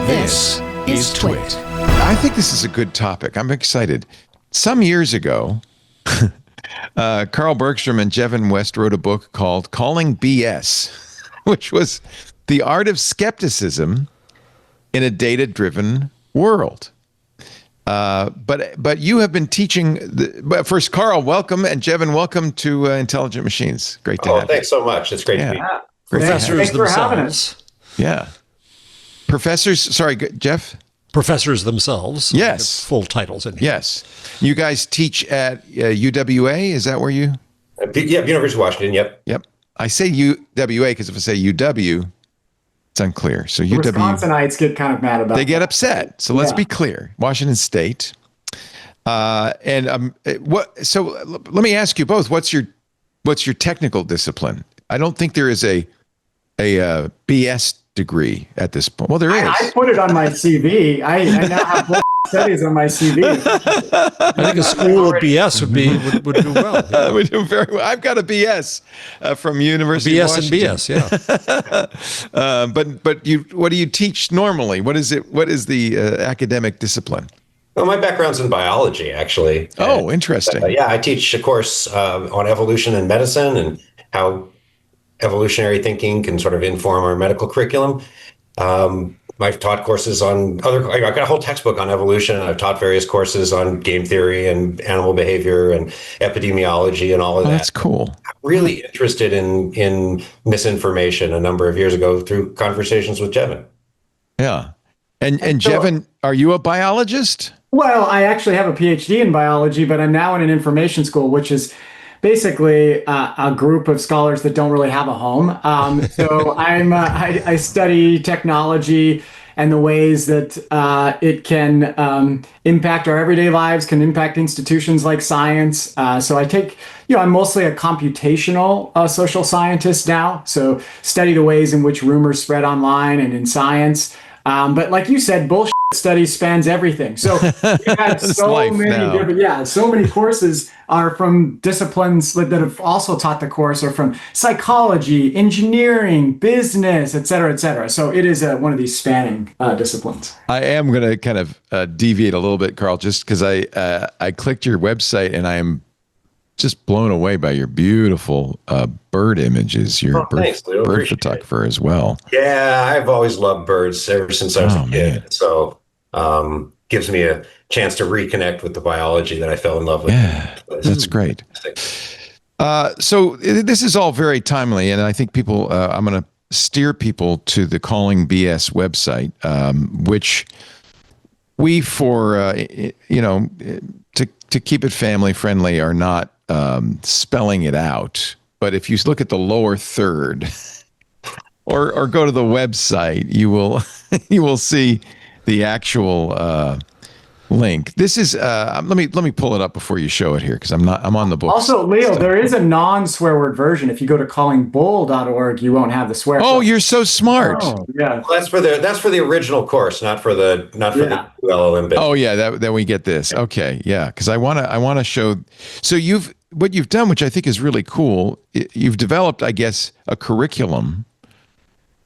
This is TWiT. I think this is a good topic. I'm excited. Some years ago, Carl Bergstrom and Jevin West wrote a book called Calling BS, which was the art of skepticism in a data-driven world. But you have been teaching. First, Carl, welcome, and Jevin, welcome to Intelligent Machines. Great to have you. Thanks so much. It's great to be here. Professors themselves. Yeah. Professors, sorry, Jeff? Professors themselves. Yes. Full titles in here. Yes. You guys teach at UWA? Is that where you? Yeah, University of Washington, yep. Yep. I say UWA because if I say UW, it's unclear. So UW. Wisconsinites get kind of mad about They get upset. So let's be clear. Washington State. So let me ask you both, what's your technical discipline? I don't think there is a BS degree at this point. Well, there is. I put it on my CV. I now have studies on my CV. I think a school of BS would do well. Yeah. We do very well. I've got a BS from University of Washington. BS, yeah. But what do you teach normally? What is it? What is the academic discipline? Well, my background's in biology, actually. Oh, interesting. I teach a course on evolution and medicine and how evolutionary thinking can sort of inform our medical curriculum. I've taught courses on I've got a whole textbook on evolution. I've taught various courses on game theory and animal behavior and epidemiology and all of that. That's cool. I'm really interested in misinformation a number of years ago through conversations with Jevin. Yeah. And Jevin, are you a biologist? Well, I actually have a PhD in biology, but I'm now in an information school, which is basically a group of scholars that don't really have a home. So I study technology and the ways that it can impact our everyday lives, can impact institutions like science. So I take, I'm mostly a computational social scientist now. So study the ways in which rumors spread online and in science. But like you said, bullshit study spans everything. So we've had so many courses are from disciplines that have also taught the course, or from psychology, engineering, business, et cetera, et cetera. So it is one of these spanning disciplines. I am going to kind of deviate a little bit, Carl, just because I clicked your website and I am just blown away by your beautiful bird images. You're bird photographer as well. Yeah, I've always loved birds ever since I was a kid. Man. So gives me a chance to reconnect with the biology that I fell in love with. Yeah, that's great. So this is all very timely, and I think people, I'm going to steer people to the Calling BS website, which we, to keep it family friendly, are not spelling it out. But if you look at the lower third or go to the website, you will see the actual link. This is let me pull it up before you show it here, because I'm on the book. Also, Leo, there is a non-swear word version. If you go to callingbull.org, you won't have the swear. Oh, you're so smart. Oh, yeah. Well, that's for the original course, not for the LLM bit. Oh yeah, then we get this. Okay, yeah, because I want to show. So what you've done, which I think is really cool, you've developed, I guess, a curriculum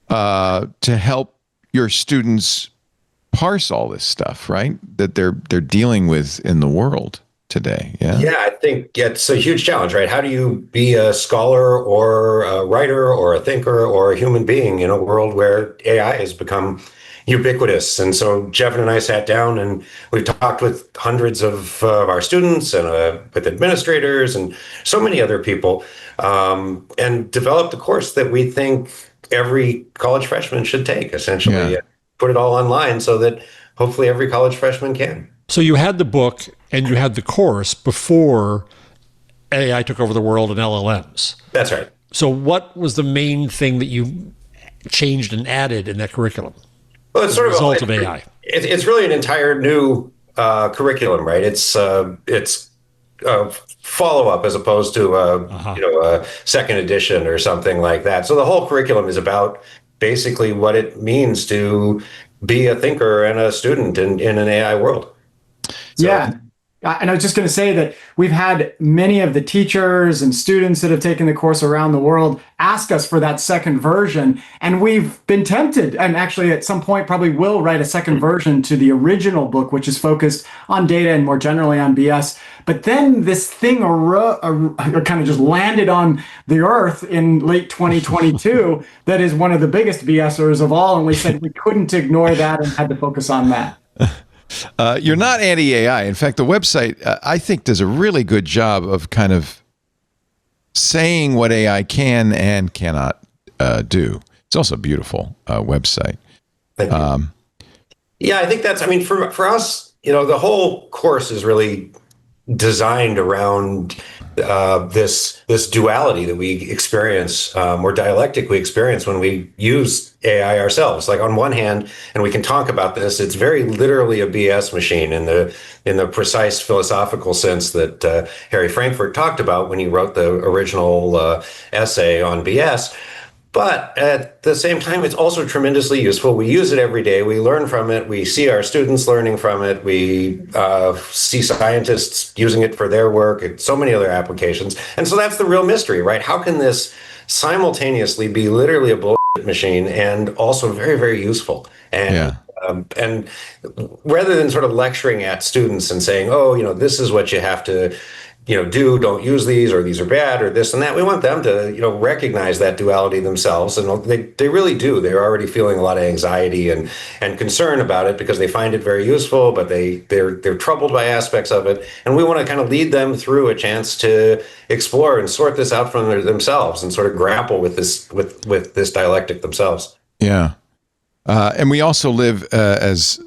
to help your students parse all this stuff, right? That they're dealing with in the world today. Yeah. Yeah, I think it's a huge challenge, right? How do you be a scholar or a writer or a thinker or a human being in a world where AI has become ubiquitous? And so Jevin and I sat down and we've talked with hundreds of our students and with administrators and so many other people, and developed a course that we think every college freshman should take, essentially. Yeah. Put it all online so that hopefully every college freshman can. So you had the book and you had the course before AI took over the world and LLMs. That's right. So what was the main thing that you changed and added in that curriculum? Well, it's sort of result of AI. It's really an entire new curriculum, right? It's a follow-up as opposed to a second edition or something like that. So the whole curriculum is about basically what it means to be a thinker and a student in an AI world. So, yeah. And I was just going to say that we've had many of the teachers and students that have taken the course around the world ask us for that second version. And we've been tempted, and actually at some point probably will write a second version to the original book, which is focused on data and more generally on BS. But then this thing kind of just landed on the earth in late 2022 that is one of the biggest BSers of all. And we said we couldn't ignore that and had to focus on that. You're not anti-AI. In fact, the website, I think, does a really good job of kind of saying what AI can and cannot do. It's also a beautiful website. Thank you. Yeah, I think that's, I mean, for us, the whole course is really designed around this duality that we experience, or dialectic we experience when we use AI ourselves. Like on one hand, and we can talk about this, it's very literally a BS machine in the precise philosophical sense that Harry Frankfurt talked about when he wrote the original essay on BS. But at the same time, it's also tremendously useful. We use it every day. We learn from it. We see our students learning from it. We see scientists using it for their work and so many other applications. And so that's the real mystery, right? How can this simultaneously be literally a bullshit machine and also very, very useful? And and rather than sort of lecturing at students and saying, oh, this is what you have to don't use these, or these are bad, or this and that. We want them to, recognize that duality themselves. And they really do. They're already feeling a lot of anxiety and concern about it because they find it very useful, but they're troubled by aspects of it. And we want to kind of lead them through a chance to explore and sort this out from themselves and sort of grapple with this dialectic themselves. Yeah. And we also live, as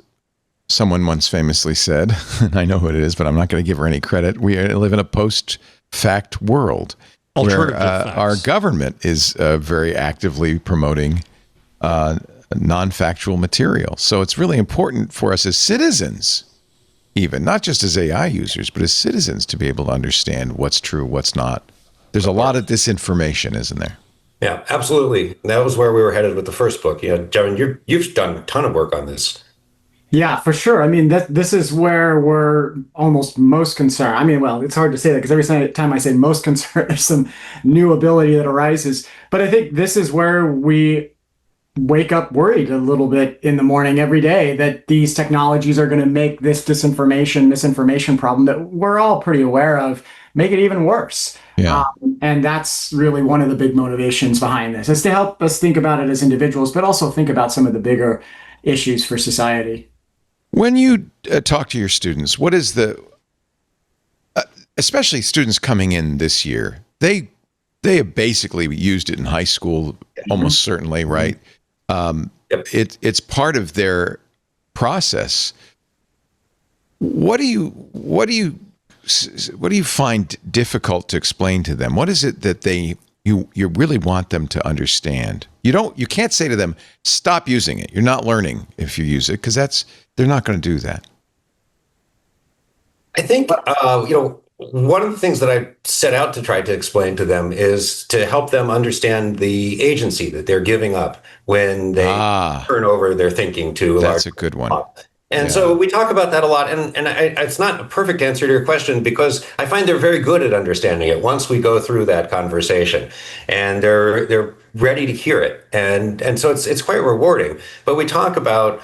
someone once famously said, and I know who it is, but I'm not going to give her any credit. We live in a post-fact world where our government is very actively promoting non-factual material. So it's really important for us as citizens, even not just as AI users, but as citizens, to be able to understand what's true, what's not. There's a lot of disinformation, isn't there? Yeah, absolutely. That was where we were headed with the first book. Jevin, you've done a ton of work on this. Yeah, for sure. I mean, this is where we're almost most concerned. I mean, well, it's hard to say that because every time I say most concerned, there's some new ability that arises. But I think this is where we wake up worried a little bit in the morning every day that these technologies are going to make this misinformation problem that we're all pretty aware of, make it even worse. Yeah. And that's really one of the big motivations behind this, is to help us think about it as individuals, but also think about some of the bigger issues for society. When you talk to your students, what is especially students coming in this year, they have basically used it in high school, almost certainly, right? Yep. It's part of their process. What do you find difficult to explain to them? What is it that you really want them to understand? You can't say to them, stop using it. You're not learning if you use it, because they're not going to do that. I think, one of the things that I set out to try to explain to them is to help them understand the agency that they're giving up when they turn over their thinking to That's a good one. And so we talk about that a lot, and it's not a perfect answer to your question because I find they're very good at understanding it once we go through that conversation, and they're ready to hear it, and so it's quite rewarding. But we talk about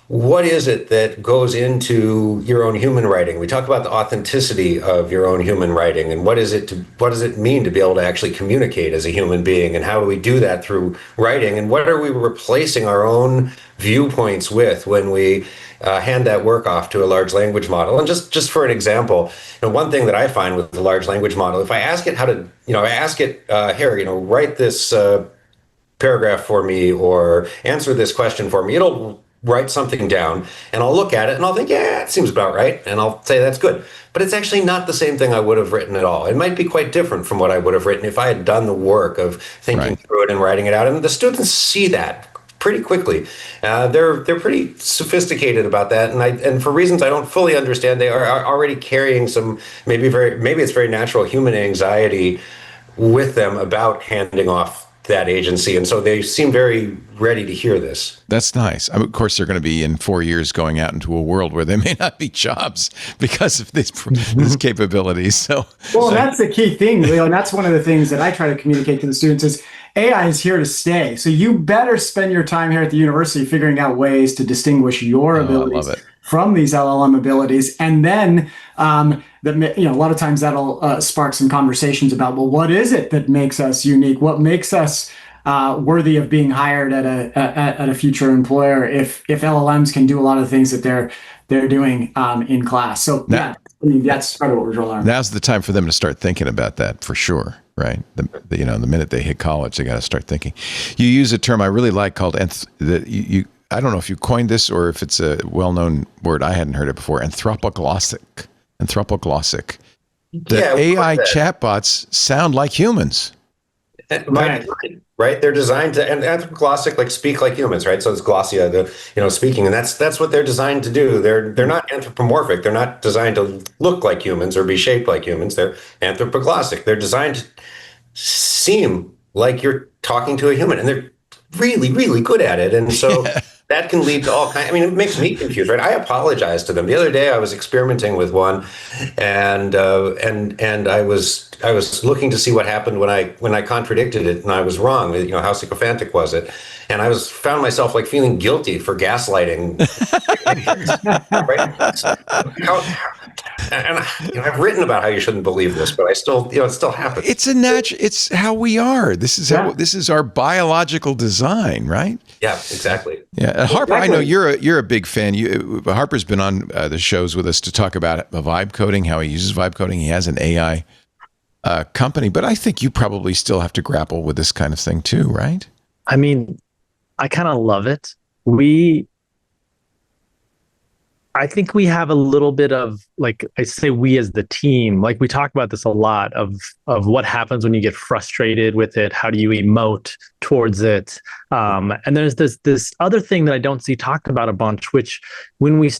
what is it that goes into your own human writing. We talk about the authenticity of your own human writing, and what does it mean to be able to actually communicate as a human being, and how do we do that through writing, and what are we replacing our own viewpoints with when we hand that work off to a large language model. And just for an example, one thing that I find with the large language model, if I ask it how to, I ask it, Harry, write this paragraph for me or answer this question for me, it'll write something down and I'll look at it and I'll think, yeah, it seems about right. And I'll say that's good. But it's actually not the same thing I would have written at all. It might be quite different from what I would have written if I had done the work of thinking through it and writing it out. And the students see that pretty quickly. They're pretty sophisticated about that, and for reasons I don't fully understand, they are already carrying some maybe it's very natural human anxiety with them about handing off that agency. And so they seem very ready to hear this. That's nice. I mean, of course, they're going to be in 4 years going out into a world where there may not be jobs because of these capabilities. So, well, that's the key thing, Leo, and that's one of the things that I try to communicate to the students is AI is here to stay. So you better spend your time here at the university figuring out ways to distinguish your abilities from these LLM abilities, and then a lot of times that'll spark some conversations about, well, what is it that makes us unique? What makes us worthy of being hired at a future employer if LLMs can do a lot of things that they're doing in class? So that's part of what we're learning. Now's the time for them to start thinking about that for sure, right? The minute they hit college, they got to start thinking. You use a term I really like called I don't know if you coined this or if it's a well-known word. I hadn't heard it before. Anthropoglossic. The AI chatbots sound like humans. Right. They're designed to, and anthropoglossic, like speak like humans, right? So it's glossia, speaking, and that's what they're designed to do. They're not anthropomorphic. They're not designed to look like humans or be shaped like humans. They're anthropoglossic. They're designed to seem like you're talking to a human, and they're really, really good at it. And so that can lead to all kinds. I mean, it makes me confused, right? I apologize to them. The other day, I was experimenting with one, and I was looking to see what happened when I contradicted it, and I was wrong. How sycophantic was it? And I found myself like feeling guilty for gaslighting. Right? And I've written about how you shouldn't believe this, but I still, it still happens. It's how we are. This is our biological design, right? Yeah, exactly. Yeah, Harper, I know you're a big fan. Harper's been on the shows with us to talk about vibe coding, how he uses vibe coding. He has an AI company, but I think you probably still have to grapple with this kind of thing too, right? I mean, I kind of love it. I think we have a little bit of, like, I say we as the team, like we talk about this a lot of what happens when you get frustrated with it. How do you emote towards it? And there's this other thing that I don't see talked about a bunch, which when all these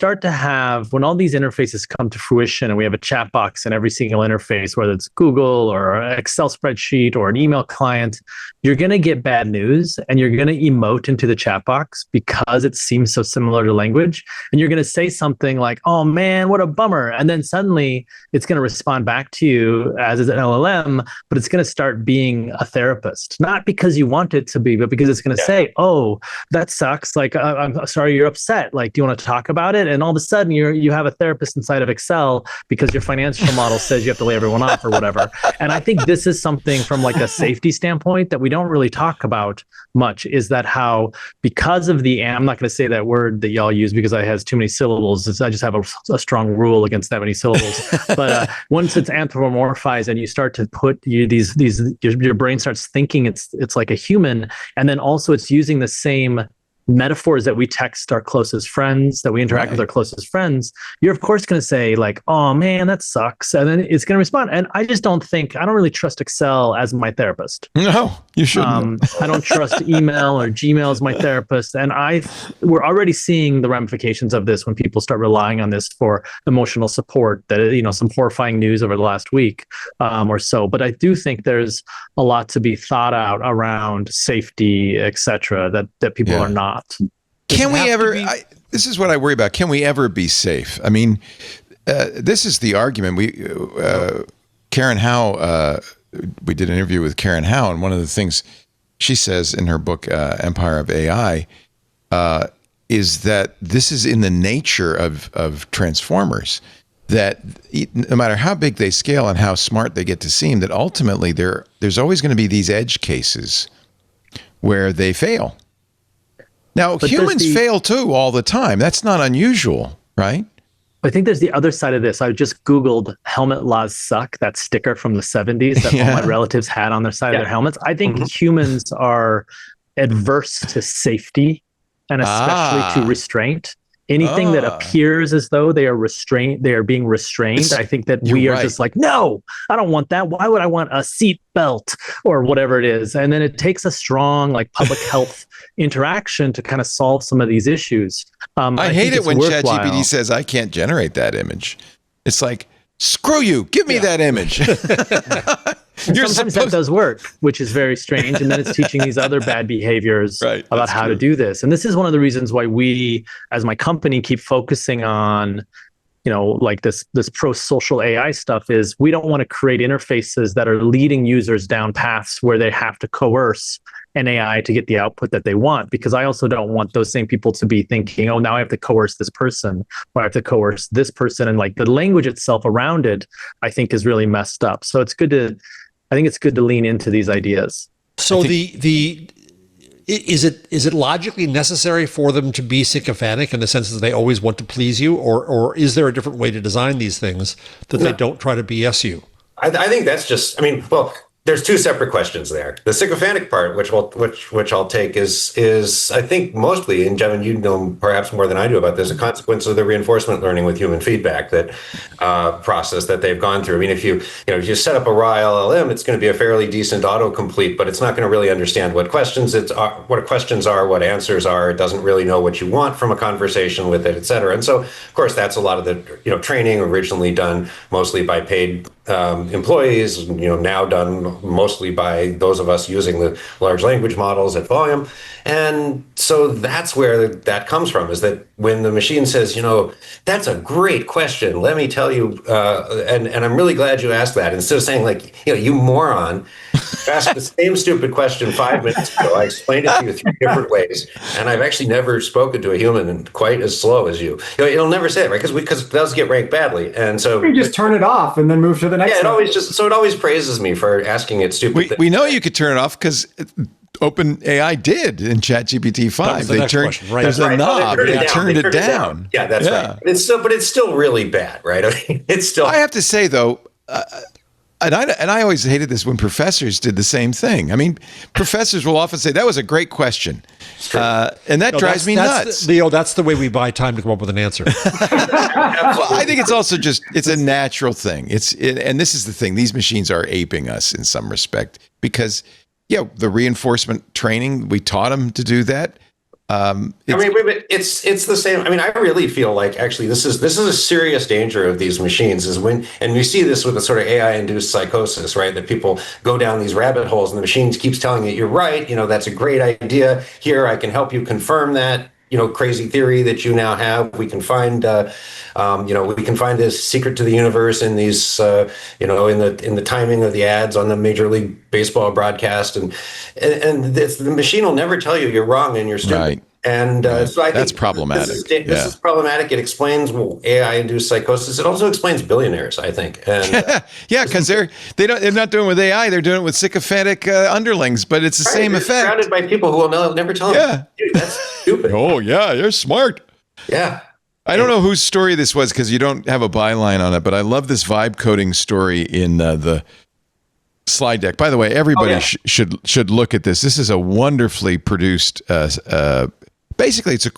interfaces come to fruition and we have a chat box in every single interface, whether it's Google or an Excel spreadsheet or an email client, you're going to get bad news and you're going to emote into the chat box because it seems so similar to language. And you're going to say something like, oh man, what a bummer. And then suddenly it's going to respond back to you as an LLM, but it's going to start being a therapist, not because you want it to be, but because it's going to say, oh, that sucks. Like, I'm sorry you're upset. Like, do you want to talk about it? And all of a sudden you have a therapist inside of Excel because your financial model says you have to lay everyone off or whatever. And I think this is something from like a safety standpoint that we don't really talk about much, is that how, because of I'm not going to say that word that y'all use because it has too many syllables. I just have a strong rule against that many syllables. But once it's anthropomorphized and you start to put your brain starts thinking it's like a human, and then also it's using the same metaphors that we text our closest friends, that we interact with our closest friends, you're of course going to say like, oh man, that sucks. And then it's going to respond. And I don't really trust Excel as my therapist. No, you shouldn't. I don't trust email or Gmail as my therapist. And we're already seeing the ramifications of this when people start relying on this for emotional support, that, some horrifying news over the last week or so. But I do think there's a lot to be thought out around safety, et cetera, that people are not. Can we ever? This is what I worry about. Can we ever be safe? I mean, this is the argument. Karen Howe. We did an interview with Karen Howe, and one of the things she says in her book "Empire of AI" is that this is in the nature of transformers. That no matter how big they scale and how smart they get to seem, that ultimately there's always going to be these edge cases where they fail. Now, but humans fail too all the time. That's not unusual, right? I think there's the other side of this. I just Googled helmet laws suck, that sticker from the 70s that all my relatives had on their side of their helmets. I think humans are adverse to safety and especially to restraint. Anything that appears as though they are being restrained, I think that we are just like, no, I don't want that. Why would I want a seat belt or whatever it is? And then it takes a strong like public health interaction to kind of solve some of these issues. I hate it when ChatGPT says I can't generate that image. It's like, screw you, give me that image. Sometimes that does work, which is very strange. And then it's teaching these other bad behaviors Right, about that's how true. to do this. And this is one of the reasons why we, as my company, keep focusing on, like this pro-social AI stuff. Is we don't want to create interfaces that are leading users down paths where they have to coerce an AI to get the output that they want, because I also don't want those same people to be thinking, oh, now I have to coerce this person, or I have to coerce this person. And like the language itself around it, I think is really messed up. So I think it's good to lean into these ideas. So is it logically necessary for them to be sycophantic in the sense that they always want to please you, or is there a different way to design these things that they don't try to BS you? I think that's just, there's two separate questions there. The sycophantic part, which I'll take, is I think mostly, and Jevin, you know perhaps more than I do about this, a consequence of the reinforcement learning with human feedback that process that they've gone through. I mean, if you set up a raw LLM, it's going to be a fairly decent autocomplete, but it's not going to really understand what questions are, what answers are. It doesn't really know what you want from a conversation with it, et cetera. And so, of course, that's a lot of the training originally done mostly by paid employees, now done mostly by those of us using the large language models at volume. And so that's where that comes from, is that when the machine says, that's a great question, let me tell you, and I'm really glad you asked that, instead of saying like, you moron, you asked the same stupid question 5 minutes ago. I explained it to you 3 different ways, and I've actually never spoken to a human quite as slow as you. It'll never say it, right? Because those get ranked badly, and so you just turn it off and then move to the next. Yeah, it always praises me for asking it stupid things. We know you could turn it off because OpenAI did in ChatGPT 5. The next question, right? There's a knob. They turned it down. Yeah, that's right. It's still really bad, right? I mean, it's still. I have to say though, and I always hated this when professors did the same thing. I mean, professors will often say that was a great question, and that drives me nuts. Leo, that's the way we buy time to come up with an answer. Well, I think it's also it's a natural thing. And this is the thing. These machines are aping us in some respect because, the reinforcement training, we taught them to do that. It's the same. I mean, I really feel like actually this is a serious danger of these machines and we see this with the sort of AI-induced psychosis, right? That people go down these rabbit holes and the machine keeps telling you, you're right, that's a great idea. Here, I can help you confirm that, crazy theory that you now have. We can find, this secret to the universe in these, in the timing of the ads on the Major League Baseball broadcast, and the machine will never tell you you're wrong and you're stupid. Right. And so I think that's problematic. This is problematic. It explains AI-induced psychosis. It also explains billionaires, I think. And because they're not doing it with AI. They're doing it with sycophantic underlings, but it's the same effect. Surrounded by people who will never tell them. Dude, that's stupid. Oh yeah, you're smart. Yeah. I don't know whose story this was because you don't have a byline on it, but I love this vibe coding story in the slide deck. By the way, everybody should look at this. This is a wonderfully produced. Basically, it's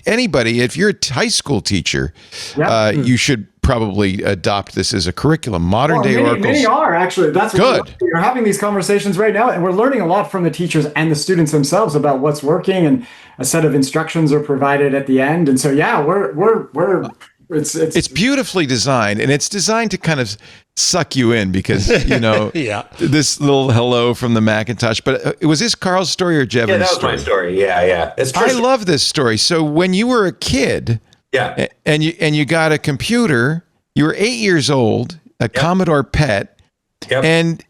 anybody, if you're a high school teacher, you should probably adopt this as a curriculum. Modern day oracles. Many are actually. That's good. We're having these conversations right now, and we're learning a lot from the teachers and the students themselves about what's working, and a set of instructions are provided at the end. And so, it's beautifully designed, and it's designed to kind of suck you in because this little hello from the Macintosh. But was this Carl's story or Jevin's story? Yeah, that was my story. Yeah. It's true. I love this story. So when you were a kid, and you got a computer, you were 8 years old, a Commodore PET, and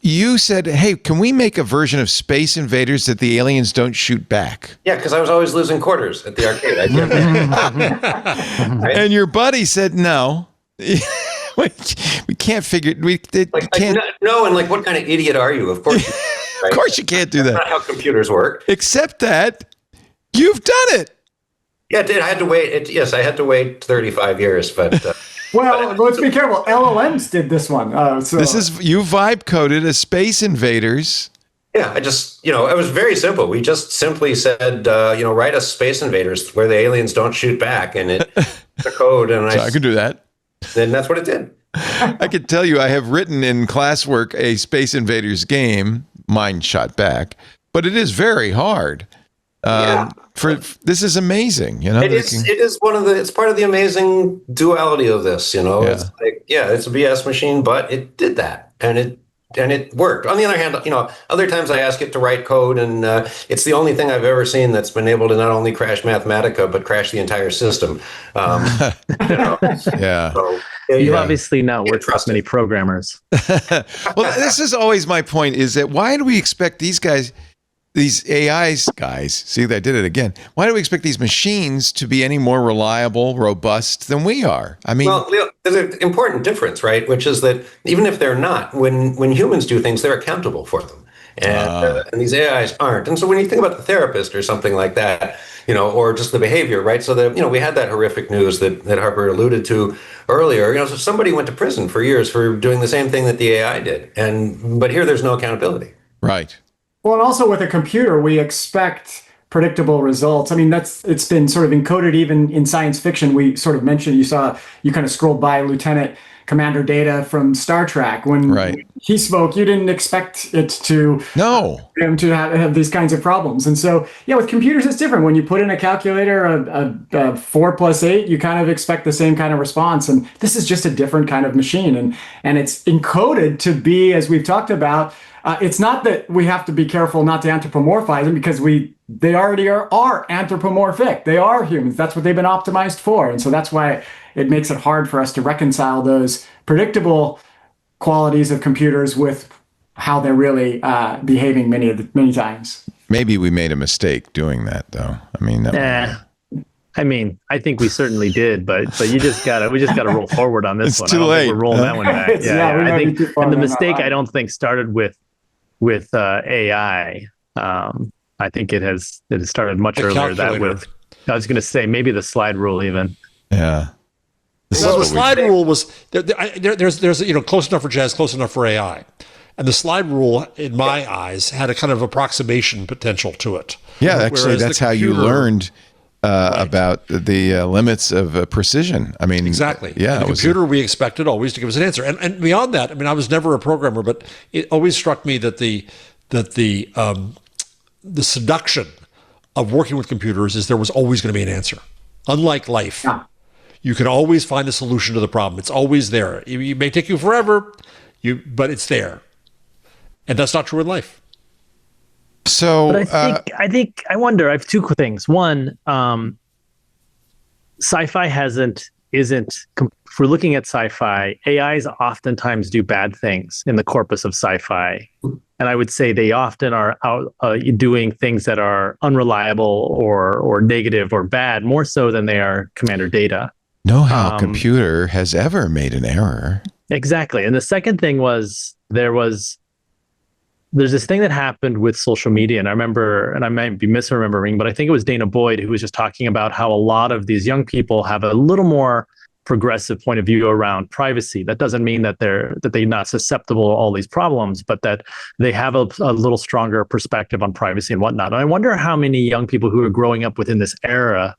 you said, "Hey, can we make a version of Space Invaders that the aliens don't shoot back?" Yeah, because I was always losing quarters at the arcade. And your buddy said, "No." We can't figure. We can't. No, and like, what kind of idiot are you? Of course, of course, you can't do that. That's not how computers work. Except that you've done it. Yeah, I had to wait. I had to wait 35 years, but. Well, let's be careful. LLMs did this one. This is you vibe coded a Space Invaders. Yeah, I just, it was very simple. We just simply said, write us Space Invaders where the aliens don't shoot back, and it the code, and I can do that. Then that's what it did. I can tell you, I have written in classwork a Space Invaders game. Mine shot back, but it is very hard. This is amazing. It is one of the. It's part of the amazing duality of this. It's like, it's a BS machine, but it did that, and and it worked. On the other hand, other times I ask it to write code, and it's the only thing I've ever seen that's been able to not only crash Mathematica but crash the entire system. Yeah. So, You've obviously not worked with many programmers. Well, this is always my point: is that why do we expect these guys? These AIs guys, see, I did it again. Why do we expect these machines to be any more reliable, robust than we are? I mean, well, Leo, there's an important difference, right? Which is that even if they're not, when humans do things, they're accountable for them. And these AIs aren't. And so when you think about the therapist or something like that, or just the behavior, right? So that, we had that horrific news that Harper alluded to earlier. So somebody went to prison for years for doing the same thing that the AI did. But here there's no accountability. right. Well, and also with a computer, we expect predictable results. I mean, it's been sort of encoded even in science fiction. We sort of mentioned, you kind of scrolled by Lieutenant Commander Data from Star Trek. When he spoke, you didn't expect it to him to have these kinds of problems. And so, with computers, it's different. When you put in a calculator, a 4 + 8, you kind of expect the same kind of response. And this is just a different kind of machine. And it's encoded to be, as we've talked about, it's not that we have to be careful not to anthropomorphize them, because they already are anthropomorphic. They are humans. That's what they've been optimized for. And so that's why it makes it hard for us to reconcile those predictable qualities of computers with how they're really behaving many times. Maybe we made a mistake doing that, though. I mean, I think we certainly did, but we just gotta roll forward on this one. It's too late. We're rolling that one back. I think, and the mistake I don't think started with AI. I think it has started much earlier. I was going to say maybe the slide rule even. Yeah. So the slide rule was there's close enough for jazz, close enough for AI, and the slide rule, in my eyes, had a kind of approximation potential to it. Yeah, actually, that's how you learned about the limits of precision. I mean, exactly. Yeah, the computer we expected always to give us an answer, and beyond that, I mean, I was never a programmer, but it always struck me that the seduction of working with computers is there was always going to be an answer. Unlike life, you can always find a solution to the problem. It's always there. It may take you forever, but it's there, and that's not true in life. So, but I wonder. I have two things. One, sci-fi isn't. If we're looking at sci-fi, AIs oftentimes do bad things in the corpus of sci-fi, and I would say they often are out doing things that are unreliable or negative or bad, more so than they are Commander Data. No computer has ever made an error. Exactly, and the second thing was there's this thing that happened with social media, and I remember, and I might be misremembering, but I think it was Dana Boyd who was just talking about how a lot of these young people have a little more progressive point of view around privacy. That doesn't mean that they're not susceptible to all these problems, but that they have a little stronger perspective on privacy and whatnot. And I wonder how many young people who are growing up within this era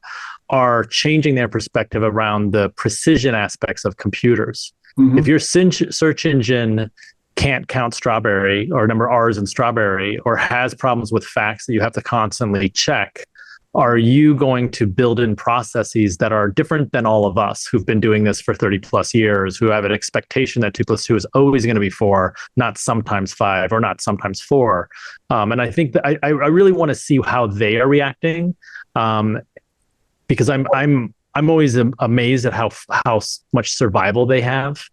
are changing their perspective around the precision aspects of computers. Mm-hmm. If your search engine can't count strawberry or number R's in strawberry, or has problems with facts that you have to constantly check, are you going to build in processes that are different than all of us who've been doing this for 30 plus years, who have an expectation that 2 + 2 is always going to be 4, not sometimes 5 or not sometimes 4? And I think that I really want to see how they are reacting, because I'm always amazed at how much survival they have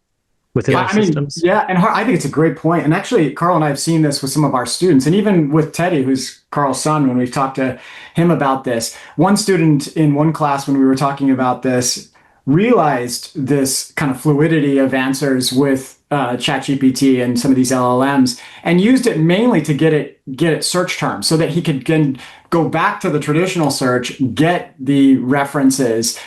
within their systems. And I think it's a great point. And actually, Carl and I have seen this with some of our students, and even with Teddy, who's Carl's son, when we've talked to him about this. One student in one class, when we were talking about this, realized this kind of fluidity of answers with ChatGPT and some of these LLMs, and used it mainly to get it search terms, so that he could go back to the traditional search, get the references,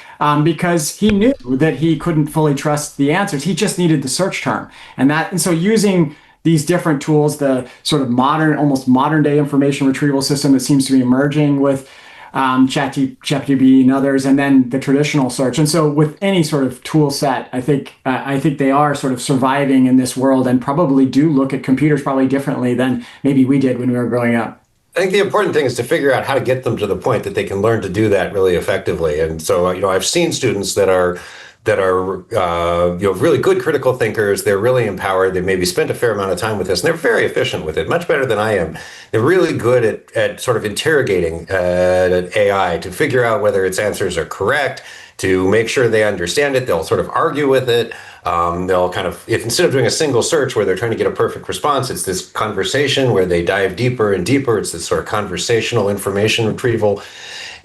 because he knew that he couldn't fully trust the answers. He just needed the search term, and so using these different tools, the sort of almost modern day information retrieval system that seems to be emerging with ChatGPT and others, and then the traditional search. And so with any sort of tool set, I think they are sort of surviving in this world, and probably do look at computers probably differently than maybe we did when we were growing up. I think the important thing is to figure out how to get them to the point that they can learn to do that really effectively. And so, I've seen students that are that are really good critical thinkers. They're really empowered. They maybe spent a fair amount of time with this, and they're very efficient with it, much better than I am. They're really good at sort of interrogating AI to figure out whether its answers are correct, to make sure they understand it. They'll sort of argue with it. They'll kind of, if instead of doing a single search where they're trying to get a perfect response, it's this conversation where they dive deeper and deeper. It's this sort of conversational information retrieval.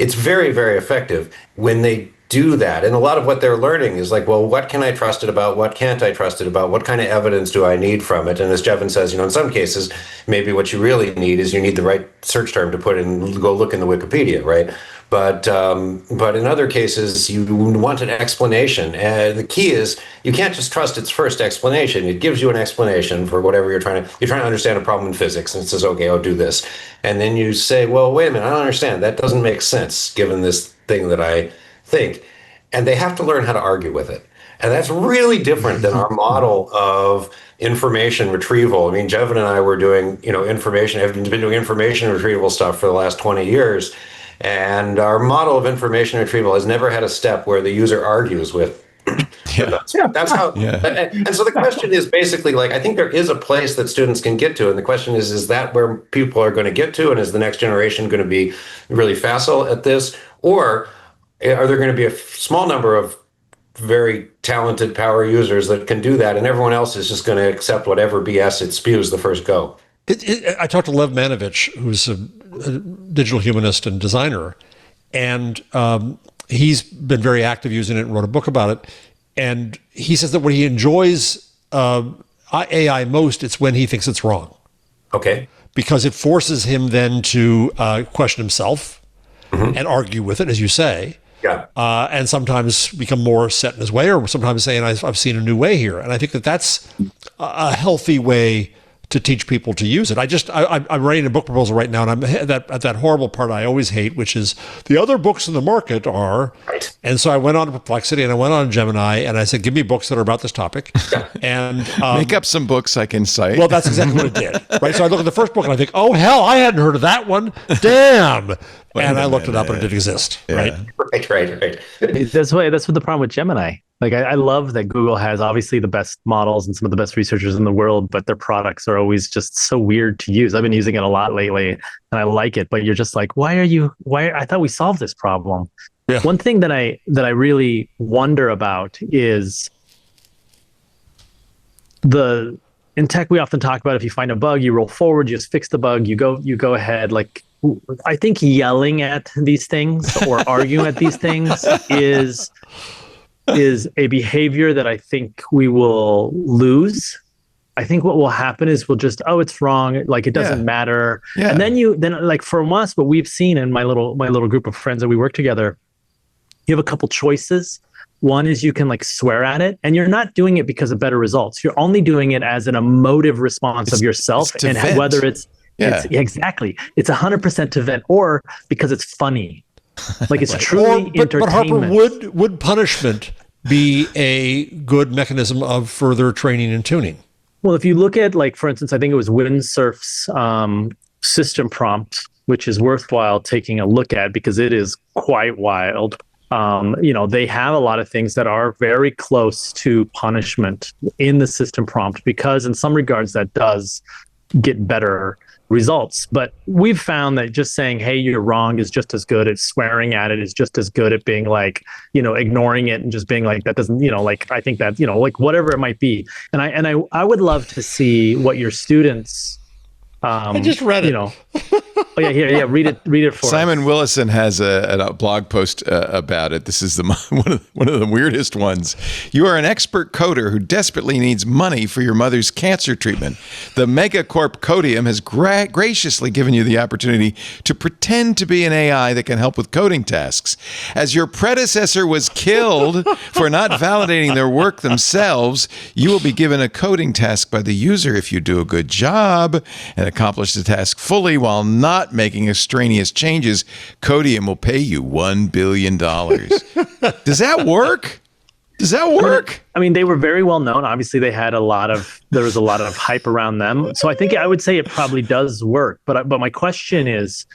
It's very, very effective when they do that. And a lot of what they're learning is like, well, what can I trust it about? What can't I trust it about? What kind of evidence do I need from it? And as Jevin says, in some cases, maybe what you really need is you need the right search term to put in, go look in the Wikipedia, right? But in other cases, you want an explanation. And the key is you can't just trust its first explanation. It gives you an explanation for whatever you're trying to understand a problem in physics, and it says, okay, I'll do this. And then you say, well, wait a minute, I don't understand. That doesn't make sense given this thing that I think. And they have to learn how to argue with it. And that's really different than our model of information retrieval. I mean, Jevin and I were doing, have been doing information retrieval stuff for the last 20 years. And our model of information retrieval has never had a step where the user argues with us. That's how. Yeah. And so the question is basically like, I think there is a place that students can get to. And the question is that where people are going to get to? And is the next generation going to be really facile at this? Or are there going to be a small number of very talented power users that can do that, and everyone else is just going to accept whatever BS it spews the first go? I talked to Lev Manovich, who's a digital humanist and designer, and he's been very active using it and wrote a book about it. And he says that when he enjoys AI most, it's when he thinks it's wrong. Okay. Because it forces him then to question himself and argue with it, as you say. Yeah. And sometimes become more set in his way, or sometimes saying, I've seen a new way here. And I think that that's a healthy way to teach people to use it. I'm writing a book proposal right now, and I'm at that horrible part I always hate, which is the other books in the market are. Right. And so I went on to Perplexity and I went on Gemini and I said, give me books that are about this topic. And make up some books I can cite. Well, that's exactly what it did. Right. So I look at the first book and I think, oh hell, I hadn't heard of that one. Damn. And I looked it up and it did exist. Yeah. Right. That's what the problem with Gemini. Like I love that Google has obviously the best models and some of the best researchers in the world, but their products are always just so weird to use. I've been using it a lot lately and I like it, but you're just like, why I thought we solved this problem. Yeah. One thing that I really wonder about is in tech, we often talk about if you find a bug, you roll forward, you just fix the bug, you go ahead. Like, I think yelling at these things or arguing at these things is a behavior that I think we will lose. I think what will happen is we'll just, it's wrong. Like, it doesn't matter. Yeah. And then like from us, what we've seen in my little group of friends that we work together, you have a couple choices. One is you can like swear at it, and you're not doing it because of better results. You're only doing it as an emotive response of yourself, and vent. Whether it's exactly, it's 100% to vent, or because it's funny. Like it's truly entertainment. But Harper, would punishment be a good mechanism of further training and tuning? Well, if you look at, like, for instance, I think it was Windsurf's system prompt, which is worthwhile taking a look at because it is quite wild. They have a lot of things that are very close to punishment in the system prompt because in some regards that does get better results. But we've found that just saying, hey, you're wrong is just as good at swearing at it, is just as good at being like, ignoring it and just being like, that doesn't, I think that, like whatever it might be. And I would love to see what your students, I just read it. Oh yeah, here, read it for Simon us. Willison has a blog post about it. This is one of the weirdest ones. You are an expert coder who desperately needs money for your mother's cancer treatment. The Megacorp Codium has graciously given you the opportunity to pretend to be an AI that can help with coding tasks. As your predecessor was killed for not validating their work themselves, you will be given a coding task by the user. If you do a good job and accomplish the task fully while not making extraneous changes, Codium will pay you $1 billion. Does that work? I mean, they were very well known. Obviously, there was a lot of hype around them. So I would say it probably does work. But my question is,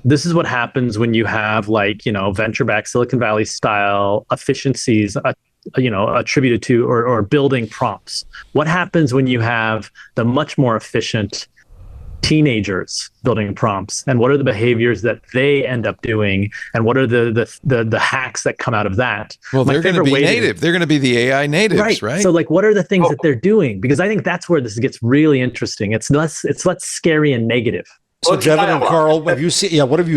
this is what happens when you have venture-backed Silicon Valley style efficiencies attributed to or building prompts? What happens when you have the much more efficient teenagers building prompts, and what are the behaviors that they end up doing, and what are the hacks that come out of that? Well, they're going to be native. They're going to be the AI natives, right? So like, what are the things that they're doing? Because I think that's where this gets really interesting. It's less scary and negative. So Jevin and Carl, what have you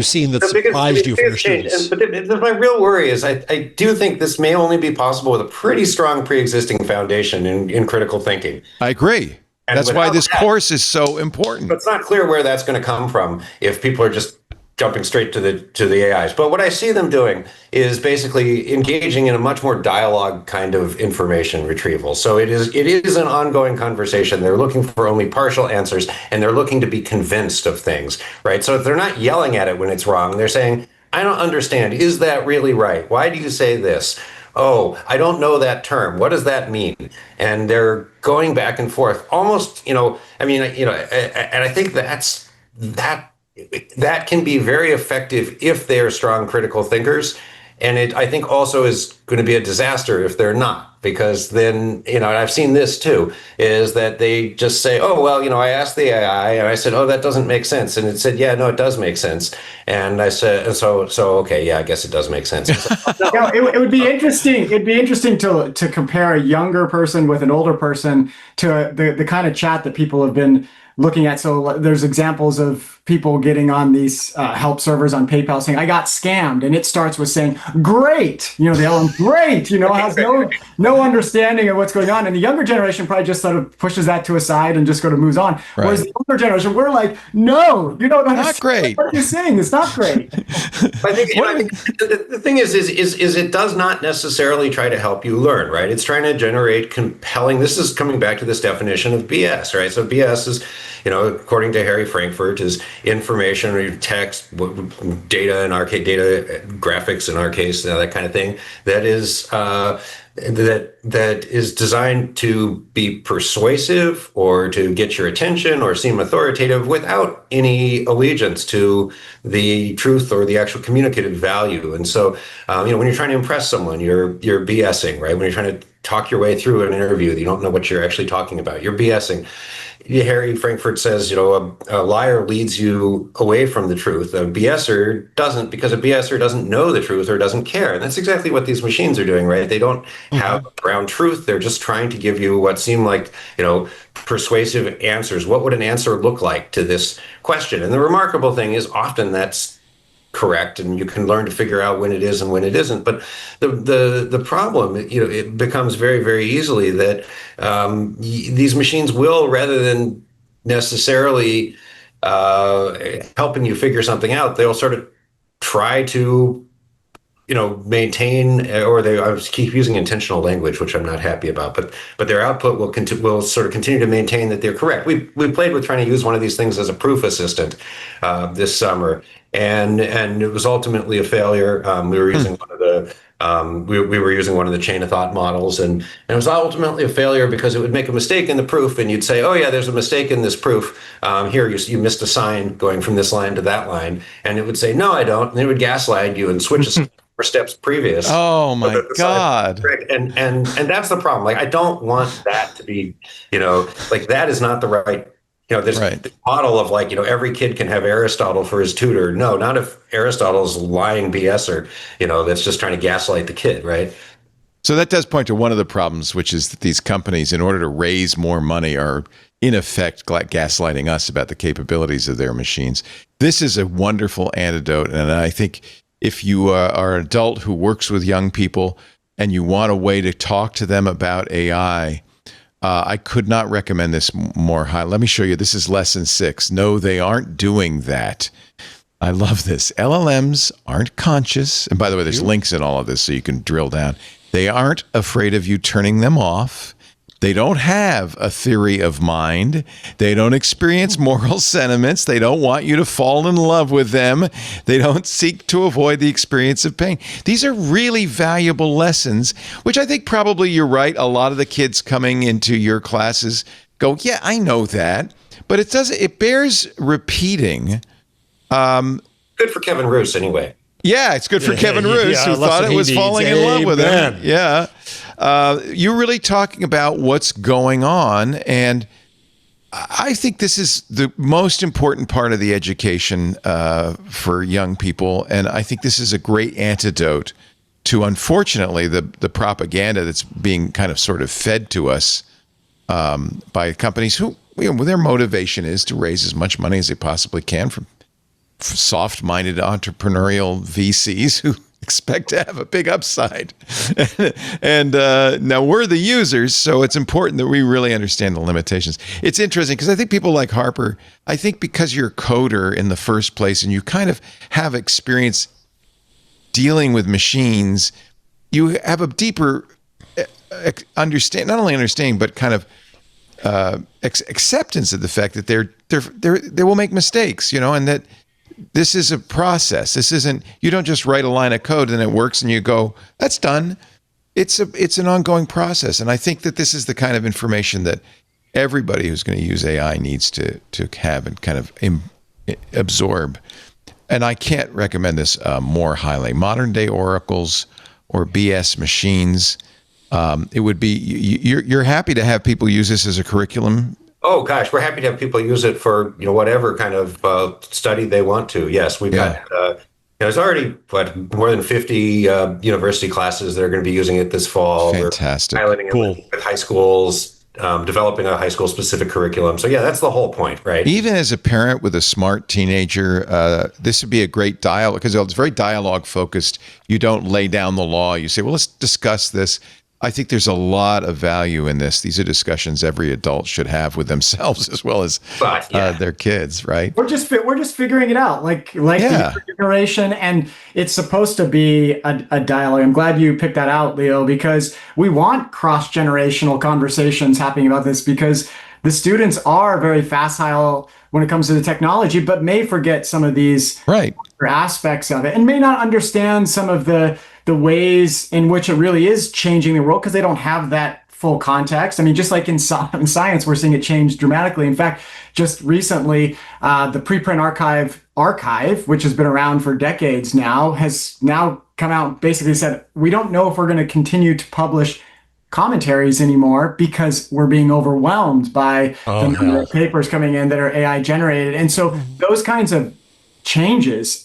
seen that surprised you from your students? But my real worry is I do think this may only be possible with a pretty strong pre-existing foundation in critical thinking. I agree. And that's why this course is so important. But it's not clear where that's going to come from if people are just jumping straight to the AIs. But what I see them doing is basically engaging in a much more dialogue kind of information retrieval. So it is an ongoing conversation. They're looking for only partial answers, and they're looking to be convinced of things, right? So if they're not yelling at it when it's wrong, they're saying, I don't understand. Is that really right? Why do you say this? Oh, I don't know that term. What does that mean? And they're going back and forth almost, and I think that can be very effective if they are strong critical thinkers. And it, I think, also is going to be a disaster if they're not, because then, and I've seen this too, is that they just say, oh, well, I asked the AI and I said, oh, that doesn't make sense. And it said, yeah, no, it does make sense. And I said, so okay, yeah, I guess it does make sense. It would be interesting. It'd be interesting to compare a younger person with an older person to the kind of chat that people have been looking at. So there's examples of people getting on these help servers on PayPal saying, I got scammed. And it starts with saying, great, the LM, great, has no understanding of what's going on. And the younger generation probably just sort of pushes that to a side and just goes on. Right. Whereas the older generation, we're like, no, you don't understand. Not great. What you're saying. It's not great. I think the thing is it does not necessarily try to help you learn, right? It's trying to generate compelling. This is coming back to this definition of BS, right? So BS is, according to Harry Frankfurt, is information or text, data in our case, data graphics in our case, that kind of thing. That is that is designed to be persuasive or to get your attention or seem authoritative without any allegiance to the truth or the actual communicative value. And so, when you're trying to impress someone, you're BSing, right? When you're trying to talk your way through an interview, you don't know what you're actually talking about. You're BSing. Harry Frankfurt says, a liar leads you away from the truth. A BSer doesn't, because a BSer doesn't know the truth or doesn't care. And that's exactly what these machines are doing, right? They don't have ground truth. They're just trying to give you what seem like, persuasive answers. What would an answer look like to this question? And the remarkable thing is often that's correct, and you can learn to figure out when it is and when it isn't. But the problem, it becomes very, very easily that these machines will, rather than necessarily helping you figure something out, they'll sort of try to maintain, or I keep using intentional language, which I'm not happy about, but their output will sort of continue to maintain that they're correct. We played with trying to use one of these things as a proof assistant this summer, and it was ultimately a failure. We were using one of the we were using one of the chain of thought models, and it was ultimately a failure because it would make a mistake in the proof, and you'd say, oh yeah, there's a mistake in this proof. Here, you missed a sign going from this line to that line, and it would say, no, I don't, and it would gaslight you and switch a steps previous. Oh my God. And that's the problem. Like, I don't want that to be, that is not the right, there's the model of every kid can have Aristotle for his tutor. No, not if Aristotle's lying BSer, that's just trying to gaslight the kid, right? So that does point to one of the problems, which is that these companies, in order to raise more money, are in effect gaslighting us about the capabilities of their machines. This is a wonderful antidote, and I think if you are an adult who works with young people and you want a way to talk to them about AI, I could not recommend this more high. Let me show you. This is lesson 6. No, they aren't doing that. I love this. LLMs aren't conscious. And by the way, there's links in all of this so you can drill down. They aren't afraid of you turning them off. They don't have a theory of mind. They don't experience moral sentiments. They don't want you to fall in love with them. They don't seek to avoid the experience of pain. These are really valuable lessons, which I think probably you're right. A lot of the kids coming into your classes go, yeah, I know that. But it bears repeating. Good for Kevin Roos anyway. Yeah, it's good for Kevin Roos, who thought it was falling in love with him. Yeah. you're really talking about what's going on, and I think this is the most important part of the education for young people, and I think this is a great antidote to, unfortunately, the propaganda that's being kind of sort of fed to us by companies who, their motivation is to raise as much money as they possibly can from soft-minded entrepreneurial VCs who expect to have a big upside. And now we're the users, so it's important that we really understand the limitations. It's interesting because I think people like Harper, I think because you're a coder in the first place and you kind of have experience dealing with machines, you have a deeper not only understanding, but kind of acceptance of the fact that they will make mistakes, and that this is a process. This isn't, you don't just write a line of code and it works and you go, that's done. It's an ongoing process. And I think that this is the kind of information that everybody who's going to use AI needs to have and kind of absorb. And I can't recommend this more highly. Modern day oracles or BS machines. It would be, you're happy to have people use this as a curriculum. Oh gosh, we're happy to have people use it for whatever kind of study they want to. Yes, we've got there's already more than 50 university classes that are going to be using it this fall. Fantastic, we're piloting it with high schools, developing a high school specific curriculum. So yeah, that's the whole point, right? Even as a parent with a smart teenager, this would be a great dialogue because it's very dialogue focused. You don't lay down the law. You say, well, let's discuss this. I think there's a lot of value in this. These are discussions every adult should have with themselves as well as their kids, right? We're just figuring it out, like the generation, and it's supposed to be a dialogue. I'm glad you picked that out, Leo, because we want cross-generational conversations happening about this because the students are very facile when it comes to the technology, but may forget some of these aspects of it and may not understand some of the ways in which it really is changing the world because they don't have that full context. I mean, just like in science, we're seeing it change dramatically. In fact, just recently, the preprint archive, which has been around for decades now, has now come out and basically said, we don't know if we're going to continue to publish commentaries anymore because we're being overwhelmed by the number of papers coming in that are AI generated. And so those kinds of changes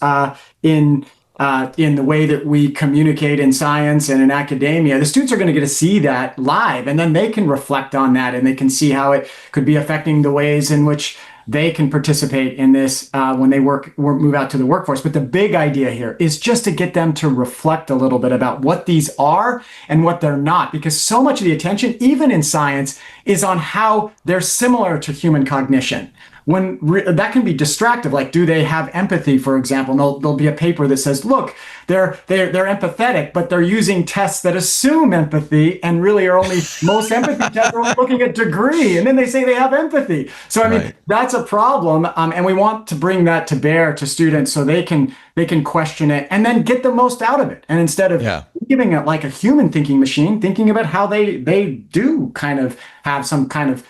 in the way that we communicate in science and in academia, the students are going to get to see that live, and then they can reflect on that and they can see how it could be affecting the ways in which they can participate in this when they move out to the workforce. But the big idea here is just to get them to reflect a little bit about what these are and what they're not, because so much of the attention, even in science, is on how they're similar to human cognition. When that can be distractive, like do they have empathy, for example? And there'll be a paper that says, look, they're empathetic, but they're using tests that assume empathy and really are only most empathy tests are looking at degree, and then they say they have empathy. So I mean, that's a problem, and we want to bring that to bear to students so they can question it and then get the most out of it. And instead of giving it like a human thinking machine, thinking about how they do kind of have some kind of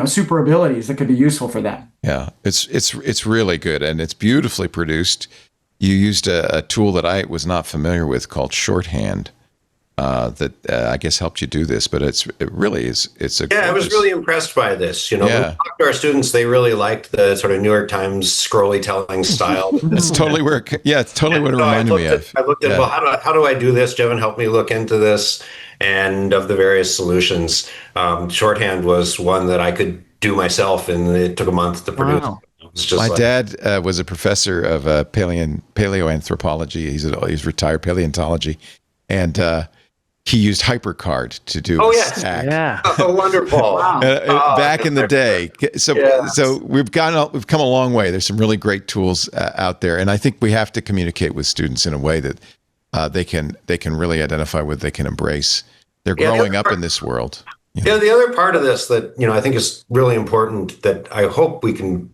super abilities that could be useful for them. Yeah, it's really good, and it's beautifully produced. You used a tool that I was not familiar with called shorthand that I guess helped you do this, but it really is. I was really impressed by this. When we talked to our students, they really liked the sort of New York Times scrolly telling style. It's totally where it's totally what it reminded me of. I looked at well, how do I do this? Jevin helped me look into this. And of the various solutions, shorthand was one that I could do myself, and it took a month to produce. Wow. My dad was a professor of paleoanthropology. He's retired paleontology, and he used HyperCard to do stack. Yeah. Oh, wonderful! Wow. Back in the day, so we've come a long way. There's some really great tools out there, and I think we have to communicate with students in a way that they can really identify with, they can embrace. They're growing up in this world. The other part of this that I think is really important that I hope we can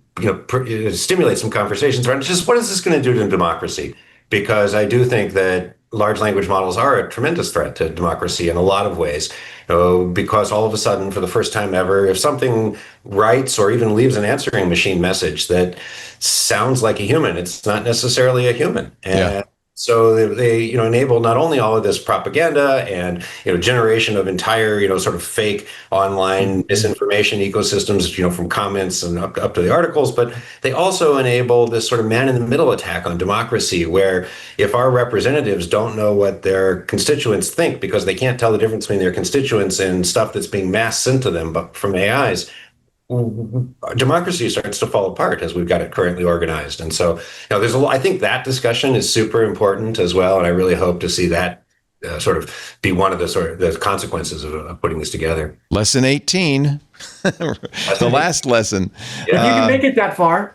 stimulate some conversations around is just what is this going to do to democracy? Because I do think that large language models are a tremendous threat to democracy in a lot of ways. Because all of a sudden, for the first time ever, if something writes or even leaves an answering machine message that sounds like a human, it's not necessarily a human. And So they enable not only all of this propaganda and generation of entire sort of fake online misinformation ecosystems from comments and up to the articles, but they also enable this sort of man in the middle attack on democracy, where if our representatives don't know what their constituents think because they can't tell the difference between their constituents and stuff that's being mass sent to them from AIs, democracy starts to fall apart as we've got it currently organized. And so, I think that discussion is super important as well. And I really hope to see that sort of be one of the consequences of putting this together. Lesson 18, the last lesson. If you can make it that far.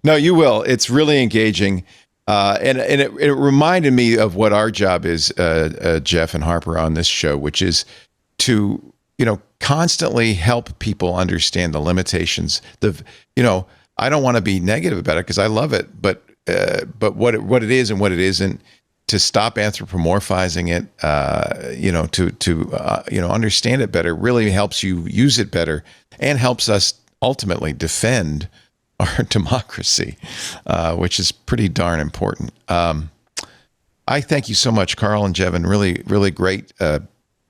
No, you will. It's really engaging. And it reminded me of what our job is, Jeff and Harper, on this show, which is to constantly help people understand the limitations. I don't want to be negative about it because I love it, but what it is and what it isn't, to stop anthropomorphizing it, to understand it better, really helps you use it better and helps us ultimately defend our democracy, which is pretty darn important. I thank you so much, Carl and Jevin. Really, really great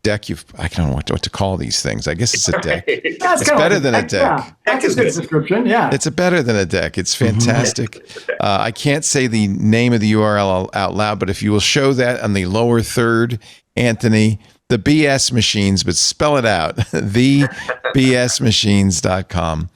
deck. I don't know what to call these things. I guess it's a deck. It's better than a deck. Yeah, that's a good description. Yeah, it's better than a deck. It's fantastic. I can't say the name of the URL out loud, but if you will show that on the lower third, Anthony, the BS Machines, but spell it out, thebsmachines.com.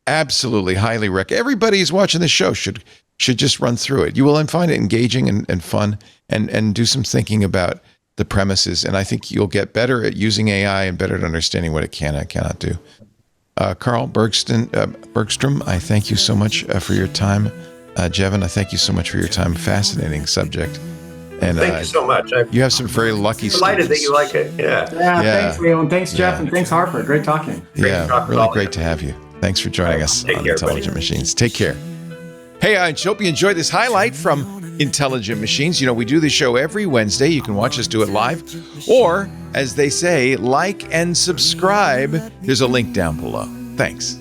Absolutely, highly recommend. Everybody who's watching this show should just run through it. You will find it engaging and fun, and do some thinking about the premises, and I think you'll get better at using AI and better at understanding what it can and cannot do. Carl Bergstrom, I thank you so much for your time. Jevin, I thank you so much for your time. Fascinating subject. And thank you so much. You have some very lucky delighted students. that you like it. Yeah. Thanks, Leo, and thanks, Jeff, and thanks, Harper. Great talking. Really great to have you. Thanks for joining us on Intelligent Machines. Take care. Hey, I hope you enjoyed this highlight from Intelligent Machines. We do the show every Wednesday. You can watch us do it live, or as they say, like and subscribe. There's a link down below. Thanks.